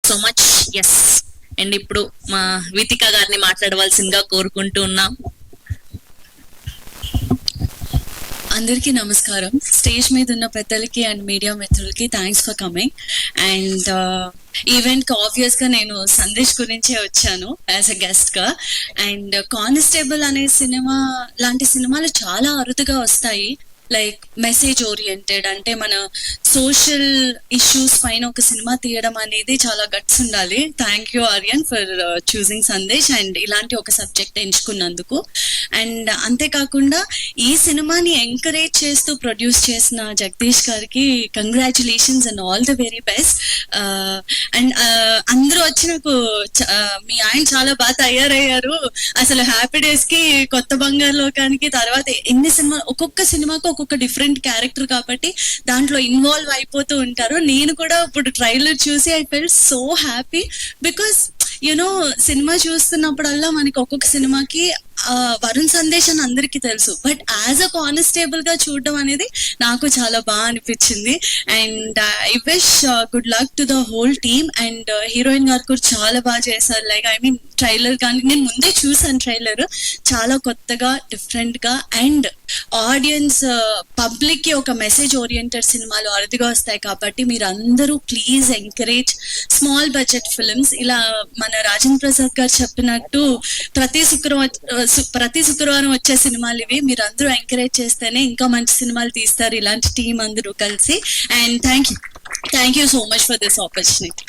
So much. Yes. And ఇప్పుడు మా వితిక గారిని మాట్లాడవలసిందిగా కోరుకుంటూ ఉన్నాం. అందరికీ నమస్కారం. స్టేజ్ మీద ఉన్న పెద్దలకి అండ్ మీడియా మిత్రులకి thanks for coming. And event కి ఆబ్వియస్ గా నేను సందేశ్ గురించే వచ్చాను యాజ్ అ గెస్ట్ గా. అండ్ కానిస్టేబుల్ అనే సినిమా లాంటి సినిమాలు చాలా అరుదుగా వస్తాయి. లైక్ మెసేజ్ ఓరియంటెడ్, అంటే మన సోషల్ ఇష్యూస్ పైన ఒక సినిమా తీయడం అనేది చాలా గట్స్ ఉండాలి. Thank you Aryan for choosing Sandesh and ఇలాంటి ఒక సబ్జెక్ట్ ఎంచుకున్నందుకు. అండ్ అంతేకాకుండా ఈ సినిమాని ఎంకరేజ్ చేస్తూ ప్రొడ్యూస్ చేసిన జగదీష్ గారికి congratulations and all the very best. And అందరూ వచ్చి నాకు మీ ఆయన చాలా బాగా తయారయ్యారు, అసలు హ్యాపీ డేస్ కి, కొత్త బంగారు లోకానికి, తర్వాత ఎన్ని సినిమా, ఒక్కొక్క సినిమాకు ఒక్కొక్క డిఫరెంట్ క్యారెక్టర్ కాబట్టి దాంట్లో ఇన్వాల్వ్ అయిపోతూ ఉంటారు. నేను కూడా ఇప్పుడు ట్రైలర్ చూసి I felt so happy because you know cinema చూస్తున్నప్పుడల్లా మనకి ఒక్కొక్క సినిమాకి వరుణ్ సందేశ్ అని అందరికీ తెలుసు, బట్ యాజ్ అ కానిస్టేబుల్ గా చూడడం అనేది నాకు చాలా బాగా అనిపించింది. And I wish good luck to the whole team. And heroine గారు కూడా చాలా బాగా చేశారు. లైక్ ఐ మీన్ ట్రైలర్ కానీ నేను ముందే చూసాను, ట్రైలర్ చాలా కొత్తగా డిఫరెంట్ గా అండ్ ఆడియన్స్ పబ్లిక్ కి ఒక మెసేజ్ ఓరియంటెడ్ సినిమాలు అరుదుగా వస్తాయి కాబట్టి మీరు అందరూ please encourage small budget films. ఇలా మన రాజేంద్ర ప్రసాద్ గారు చెప్పినట్టు ప్రతి శుక్రవారం వచ్చే సినిమాలు ఇవి. మీరు అందరూ ఎంకరేజ్ చేస్తేనే ఇంకా మంచి సినిమాలు తీస్తారు ఇలాంటి టీం అందరూ కలిసి. And thank you so much for this opportunity.